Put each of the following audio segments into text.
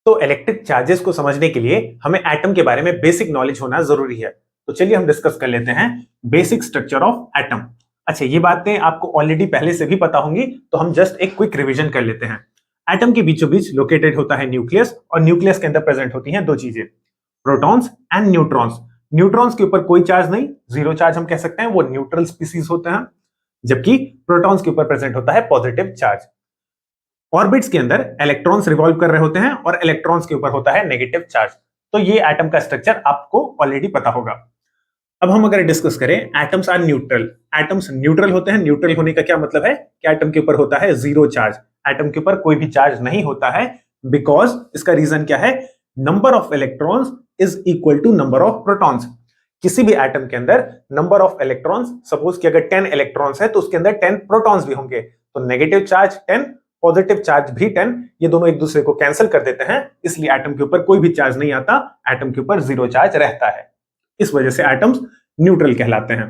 तो electric charges को समझने के लिए हमें एटम के बारे में बेसिक नॉलेज होना जरूरी है। तो चलिए हम डिस्कस कर लेते हैं बेसिक स्ट्रक्चर ऑफ एटम। अच्छा, ये बातें आपको ऑलरेडी पहले से भी पता होंगी, तो हम जस्ट एक क्विक रिवीजन कर लेते हैं। एटम के बीचों बीच लोकेटेड होता है न्यूक्लियस, और न्यूक्लियस के अंदर प्रेजेंट होती हैं दो चीजें, प्रोटॉन्स एंड न्यूट्रॉन्स। न्यूट्रॉन्स के ऊपर कोई चार्ज नहीं, जीरो चार्ज हम कह सकते हैं, वो न्यूट्रल स्पीसीज होते हैं, जबकि प्रोटॉन्स के ऊपर प्रेजेंट होता है पॉजिटिव चार्ज। ऑर्बिट्स के अंदर इलेक्ट्रॉन्स रिवॉल्व कर रहे होते हैं और इलेक्ट्रॉन्स के ऊपर होता है नेगेटिव चार्ज। तो ये एटम का स्ट्रक्चर आपको ऑलरेडी पता होगा। अब हम अगर डिस्कस करें, atoms are neutral. Atoms neutral होते हैं। न्यूट्रल होने का क्या मतलब है कि एटम के ऊपर होता है जीरो चार्ज, एटम के ऊपर कोई भी चार्ज नहीं होता है। बिकॉज इसका रीजन क्या है, number of electrons is equal to number of protons. किसी भी एटम के अंदर नंबर ऑफ इलेक्ट्रॉन्स, सपोज कि अगर 10 इलेक्ट्रॉन्स है तो उसके अंदर 10 प्रोटॉन्स भी होंगे। तो नेगेटिव चार्ज 10, पॉजिटिव चार्ज भी 10, ये दोनों एक दूसरे को कैंसिल कर देते हैं, इसलिए एटम के ऊपर कोई भी चार्ज नहीं आता, एटम के ऊपर जीरो चार्ज रहता है। इस वजह से एटम्स न्यूट्रल कहलाते हैं।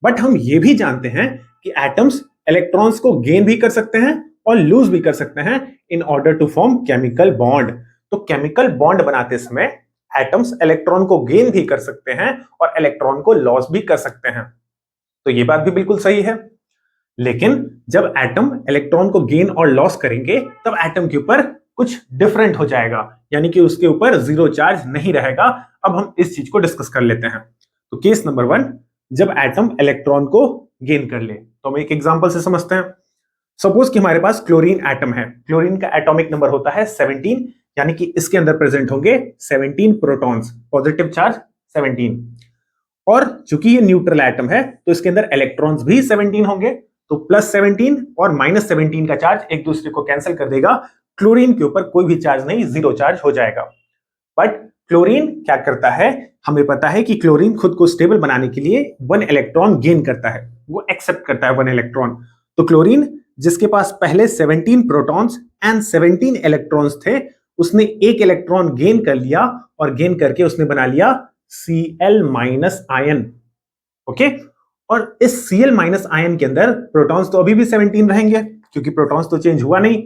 बट हम ये भी जानते हैं कि एटम्स इलेक्ट्रॉन्स को गेन भी कर सकते हैं और लूज भी कर सकते हैं in order to form chemical bond. तो केमिकल बॉन्ड बनाते समय एटम्स इलेक्ट्रॉन को गेन भी कर सकते हैं और इलेक्ट्रॉन को लॉस भी कर सकते हैं। तो ये बात भी बिल्कुल सही है। लेकिन जब एटम इलेक्ट्रॉन को गेन और लॉस करेंगे तब एटम के ऊपर कुछ डिफरेंट हो जाएगा, यानी कि उसके ऊपर जीरो चार्ज नहीं रहेगा। अब हम इस चीज को डिस्कस कर लेते हैं। तो केस नंबर 1, जब एटम इलेक्ट्रॉन को गेन कर ले, तो हम एक एग्जांपल से समझते हैं। सपोज कि हमारे पास क्लोरीन एटम है। क्लोरीन का एटॉमिक नंबर होता है 17, यानी कि इसके अंदर प्रेजेंट होंगे 17 प्रोटॉन्स, पॉजिटिव चार्ज 17। और चूंकि ये न्यूट्रल एटम है तो इसके अंदर इलेक्ट्रॉन्स भी 17 होंगे, तो प्लस 17 और माइनस 17 का चार्ज एक दूसरे को कैंसिल कर देगा। क्लोरीन के ऊपर कोई भी चार्ज नहीं, जीरो चार्ज हो जाएगा। बट क्लोरीन क्या करता है, हमें पता है कि क्लोरीन खुद को स्टेबल बनाने के लिए 1 इलेक्ट्रॉन गेन करता है, वो एक्सेप्ट करता है 1 इलेक्ट्रॉन। तो क्लोरीन जिसके पास पहले 17 प्रोटॉन्स एंड 17 इलेक्ट्रॉन्स थे, उसने एक इलेक्ट्रॉन गेन कर लिया और गेन करके उसने बना लिया Cl माइनस आयन। ओके, और इस Cl माइनस आयन के अंदर प्रोटॉन्स तो अभी भी 17 रहेंगे क्योंकि प्रोटॉन्स तो चेंज हुआ नहीं।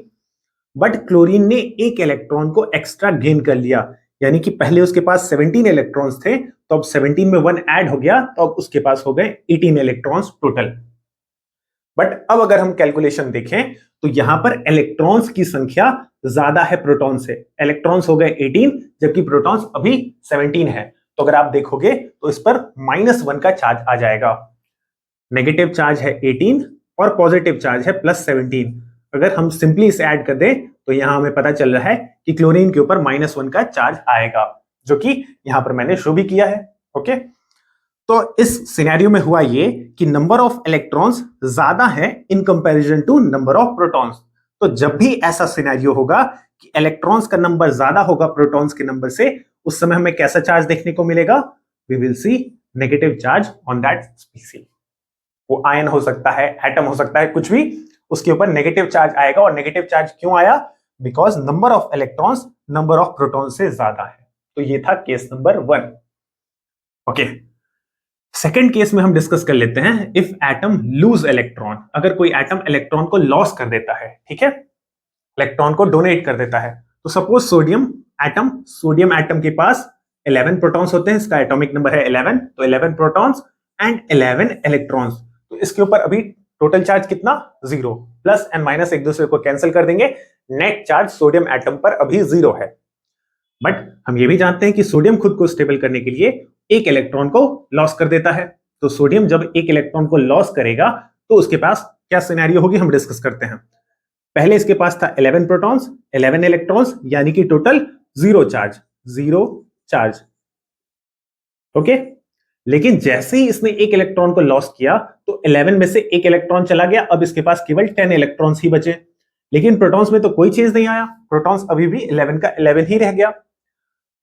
बट क्लोरीन ने एक इलेक्ट्रॉन को एक्स्ट्रा गेन कर लिया, यानी कि पहले उसके पास 17 इलेक्ट्रॉन्स थे, तो अब 17 में 1 ऐड हो गया, तो अब उसके पास हो गए 18 इलेक्ट्रॉन्स टोटल। बट अब अगर हम कैलकुलेशन देखें तो यहां पर इलेक्ट्रॉन्स की संख्या ज्यादा है प्रोटॉन से। इलेक्ट्रॉन्स हो गए 18 जबकि प्रोटॉन्स अभी 17 है। तो अगर आप देखोगे तो इस पर -1 का चार्ज आ जाएगा। नेगेटिव चार्ज है 18 और पॉजिटिव चार्ज है +17। अगर हम सिंपली इसे ऐड कर दें तो यहां हमें पता चल रहा है कि क्लोरीन के ऊपर -1 का चार्ज आएगा, जो कि यहां पर मैंने शो भी किया है। ओके, तो इस सिनेरियो में हुआ ये कि नंबर ऑफ इलेक्ट्रॉन्स ज्यादा है in comparison to number of protons. तो जब भी ऐसा सिनेरियो होगा कि इलेक्ट्रॉन्स का नंबर ज्यादा होगा प्रोटॉन्स के नंबर से, उस समय हमें कैसा चार्ज देखने को मिलेगा, we will see negative charge on that species. वो आयन हो सकता है, एटम हो सकता है, कुछ भी, उसके ऊपर नेगेटिव चार्ज आएगा। और नेगेटिव चार्ज क्यों आया, because number of electrons number of proton से ज्यादा है। तो ये था case number 1। Okay, second case में हम डिस्कस कर लेते हैं इफ एटम लूज इलेक्ट्रॉन। अगर कोई एटम इलेक्ट्रॉन को लॉस कर देता है, ठीक है, इलेक्ट्रॉन को डोनेट कर देता है। तो सपोज सोडियम एटम के पास 11 प्रोटॉन्स होते हैं, इसका एटॉमिक नंबर है 11, तो 11 प्रोटॉन्स एंड 11 इलेक्ट्रॉन्स। तो इसके ऊपर अभी टोटल चार्ज कितना, 0। प्लस एंड माइनस एक दूसरे को कैंसिल कर देंगे, नेट चार्ज सोडियम एटम पर अभी 0 है। बट हम ये भी जानते हैं कि सोडियम खुद को स्टेबल करने के लिए एक इलेक्ट्रॉन को लॉस कर देता है। तो सोडियम जब एक इलेक्ट्रॉन को लॉस करेगा तो उसके पास क्या सिनेरियो होगी, हम डिस्कस करते हैं। पहले इसके पास था 11 प्रोटॉन्स 11 इलेक्ट्रॉन्स, यानी कि टोटल 0 चार्ज। ओके, लेकिन जैसे ही इसने एक इलेक्ट्रॉन को लॉस किया तो 11 में से एक इलेक्ट्रॉन चला गया, अब इसके पास केवल 10 इलेक्ट्रॉन्स ही बचे। लेकिन प्रोटॉन्स में तो कोई चेंज नहीं आया, प्रोटॉन्स अभी भी 11 का 11 ही रह गया।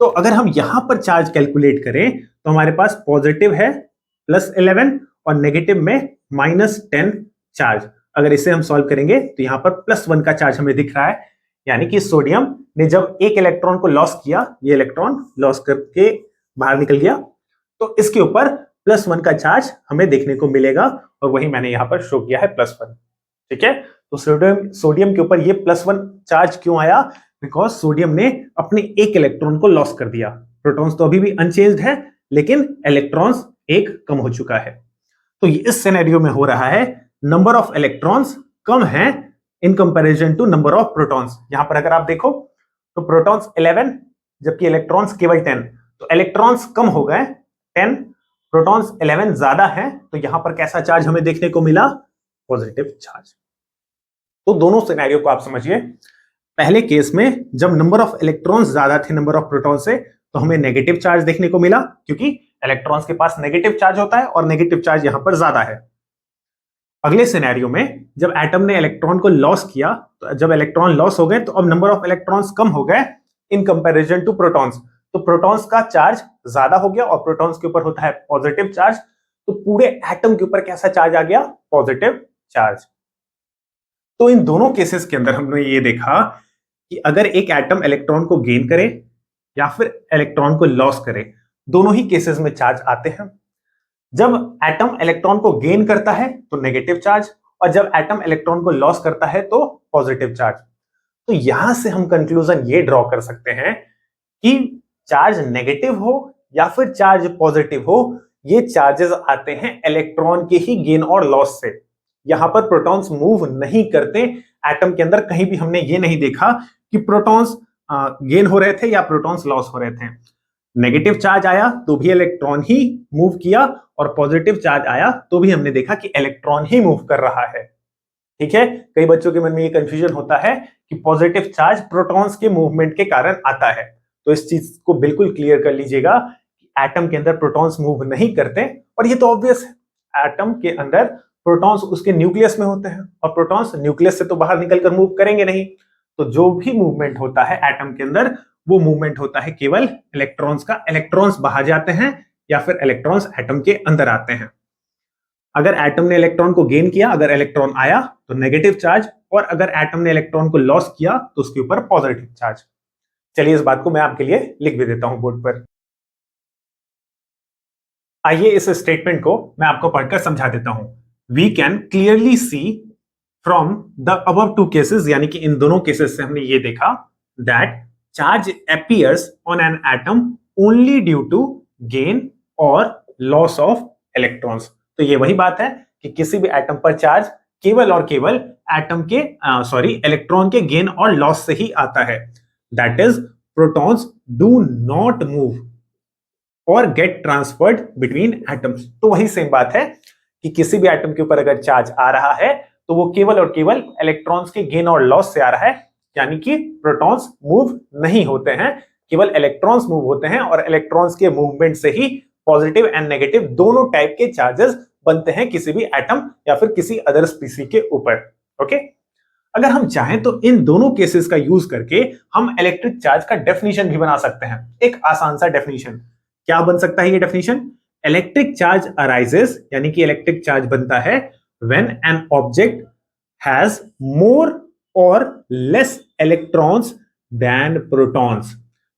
तो अगर हम यहां पर चार्ज कैलकुलेट करें तो हमारे पास पॉजिटिव है +11 और नेगेटिव में -10 चार्ज। अगर इसे हम सॉल्व करेंगे तो यहां पर +1 का चार्ज हमें दिख रहा है, यानी कि सोडियम ने जब एक इलेक्ट्रॉन को लॉस किया, ये इलेक्ट्रॉन लॉस करके बाहर निकल गया, तो इसके ऊपर +1 का चार्ज हमें देखने को मिलेगा, और वही मैंने यहां पर शो किया है +1। ठीक है, तो सोडियम के ऊपर ये +1 चार्ज क्यों आया, बिकॉज सोडियम ने अपने एक इलेक्ट्रॉन को लॉस कर दिया। प्रोटॉन्स तो अभी भी अनचेंज्ड है, लेकिन इलेक्ट्रॉन्स एक कम हो चुका है। तो इस सिनेरियो में हो रहा है नंबर ऑफ इलेक्ट्रॉन्स कम है in comparison to number of protons. यहां पर अगर आप देखो तो प्रोटॉन्स 11 जबकि इलेक्ट्रॉन्स केवल 10, तो इलेक्ट्रॉन्स कम हो गए 10, प्रोटॉन्स 11 ज्यादा है, तो यहां पर कैसा चार्ज हमें देखने को मिला? Positive charge. तो दोनों सिनेरियो को आप समझिए। पहले केस में जब नंबर ऑफ इलेक्ट्रॉन्स ज्यादा थे नंबर ऑफ प्रोटॉन से, तो हमें नेगेटिव चार्ज देखने को मिला, क्योंकि इलेक्ट्रॉन्स के पास नेगेटिव चार्ज होता है और नेगेटिव चार्ज यहां पर ज्यादा है। अगले सिनेरियो में जब एटम ने इलेक्ट्रॉन को लॉस किया, तो जब इलेक्ट्रॉन लॉस हो गए तो अब नंबर ऑफ इलेक्ट्रॉन्स कम हो गए इन कंपैरिजन टू प्रोटॉन्स, तो प्रोटॉन्स का चार्ज ज्यादा हो गया और प्रोटॉन्स के ऊपर होता है पॉजिटिव चार्ज, तो पूरे एटम के ऊपर कैसा चार्ज आ गया? Positive charge. तो इन दोनों केसेस के अंदर हमने ये देखा कि अगर एक एटम इलेक्ट्रॉन को गेन करे या फिर इलेक्ट्रॉन को लॉस करे, दोनों ही केसेस में चार्ज आते हैं। जब एटम इलेक्ट्रॉन को गेन करता है तो नेगेटिव चार्ज, और जब एटम इलेक्ट्रॉन को लॉस करता है तो पॉजिटिव चार्ज। तो यहां से हम कंक्लूजन ये ड्रॉ कर सकते हैं कि चार्ज नेगेटिव हो या फिर चार्ज पॉजिटिव हो, ये चार्जेस आते हैं इलेक्ट्रॉन के ही गेन और लॉस से। यहां पर प्रोटॉन्स मूव नहीं करते एटम के अंदर, कहीं भी हमने ये नहीं देखा कि प्रोटॉन्स गेन हो रहे थे या प्रोटॉन्स लॉस हो रहे थे। नेगेटिव चार्ज आया तो भी इलेक्ट्रॉन ही मूव किया, और पॉजिटिव चार्ज आया तो भी हमने देखा कि इलेक्ट्रॉन ही मूव कर रहा है। ठीक है, कई बच्चों के मन में ये कंफ्यूजन होता है कि पॉजिटिव चार्ज प्रोटॉन्स के मूवमेंट के कारण आता है, तो इस चीज को बिल्कुल क्लियर कर लीजिएगा कि एटम के अंदर प्रोटॉन्स मूव नहीं करते, और ये तो ऑब्वियस है। एटम के अंदर प्रोटॉन्स उसके न्यूक्लियस में होते हैं, और प्रोटॉन्स न्यूक्लियस से तो बाहर निकलकर मूव करेंगे नहीं, तो जो भी मूवमेंट होता है एटम के अंदर, वो मूवमेंट होता है केवल इलेक्ट्रॉन्स का। इलेक्ट्रॉन्स बाहर जाते हैं या फिर इलेक्ट्रॉन्स एटम के अंदर आते हैं। अगर एटम ने इलेक्ट्रॉन को गेन किया, अगर इलेक्ट्रॉन आया तो नेगेटिव चार्ज, और अगर एटम ने इलेक्ट्रॉन को लॉस किया तो उसके ऊपर पॉजिटिव चार्ज। चलिए इस बात को मैं आपके लिए लिख भी देता हूं बोर्ड पर। आइए इस स्टेटमेंट को मैं आपको पढ़कर समझा देता हूं। We can clearly see from the above two cases, यानी कि इन दोनों केसेस से हमने ये देखा that charge appears on an atom only due to gain और लॉस ऑफ इलेक्ट्रॉन्स। तो ये वही बात है कि किसी भी एटम पर चार्ज केवल और केवल एटम के इलेक्ट्रॉन के गेन और लॉस से ही आता है। That is protons do not move और गेट ट्रांसफर्ड बिटवीन एटम्स। तो वही सेम बात है कि किसी भी एटम के ऊपर अगर चार्ज आ रहा है तो वो केवल और केवल इलेक्ट्रॉन्स के गेन और लॉस से आ रहा है, यानी कि प्रोटॉन्स मूव नहीं होते हैं, केवल इलेक्ट्रॉन्स मूव होते हैं, और इलेक्ट्रॉन्स के मूवमेंट से ही पॉजिटिव एंड नेगेटिव दोनों टाइप के चार्जेस बनते हैं किसी भी एटम या फिर किसी अदर स्पीसीज के ऊपर। ओके, अगर हम चाहें तो इन दोनों केसेस का यूज करके हम इलेक्ट्रिक चार्ज का डेफिनेशन भी बना सकते हैं। एक आसान सा डेफिनेशन, क्या बन सकता है ये डेफिनेशन? इलेक्ट्रिक चार्ज अराइजेस, यानी कि इलेक्ट्रिक चार्ज बनता है when an object has more और लेस इलेक्ट्रॉन्स देन प्रोटॉन्स।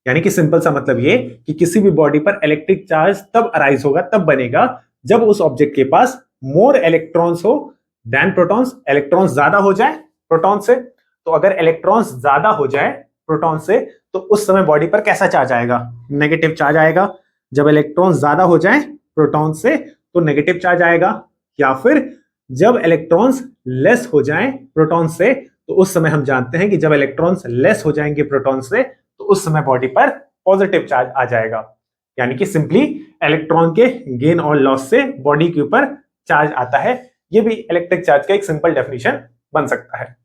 यानी कि सिंपल सा मतलब ये कि किसी भी बॉडी पर इलेक्ट्रिक चार्ज तब अराइज होगा, तब बनेगा जब उस ऑब्जेक्ट के पास मोर इलेक्ट्रॉन्स हो देन प्रोटॉन्स, इलेक्ट्रॉन्स ज्यादा हो जाए प्रोटॉन से। तो अगर इलेक्ट्रॉन्स ज्यादा हो जाए प्रोटॉन से तो उस समय बॉडी पर कैसा चार्ज आएगा? नेगेटिव चार्ज आएगा। जब इलेक्ट्रॉन्स ज्यादा हो जाए प्रोटॉन से तो नेगेटिव चार्ज आएगा, या फिर जब इलेक्ट्रॉन्स लेस हो जाएं प्रोटॉन से तो उस समय हम जानते हैं कि जब इलेक्ट्रॉन्स लेस हो जाएंगे प्रोटॉन से तो उस समय बॉडी पर पॉजिटिव चार्ज आ जाएगा। यानी कि सिंपली इलेक्ट्रॉन के गेन और लॉस से बॉडी के ऊपर चार्ज आता है। ये भी इलेक्ट्रिक चार्ज का एक सिंपल डेफिनेशन बन सकता है।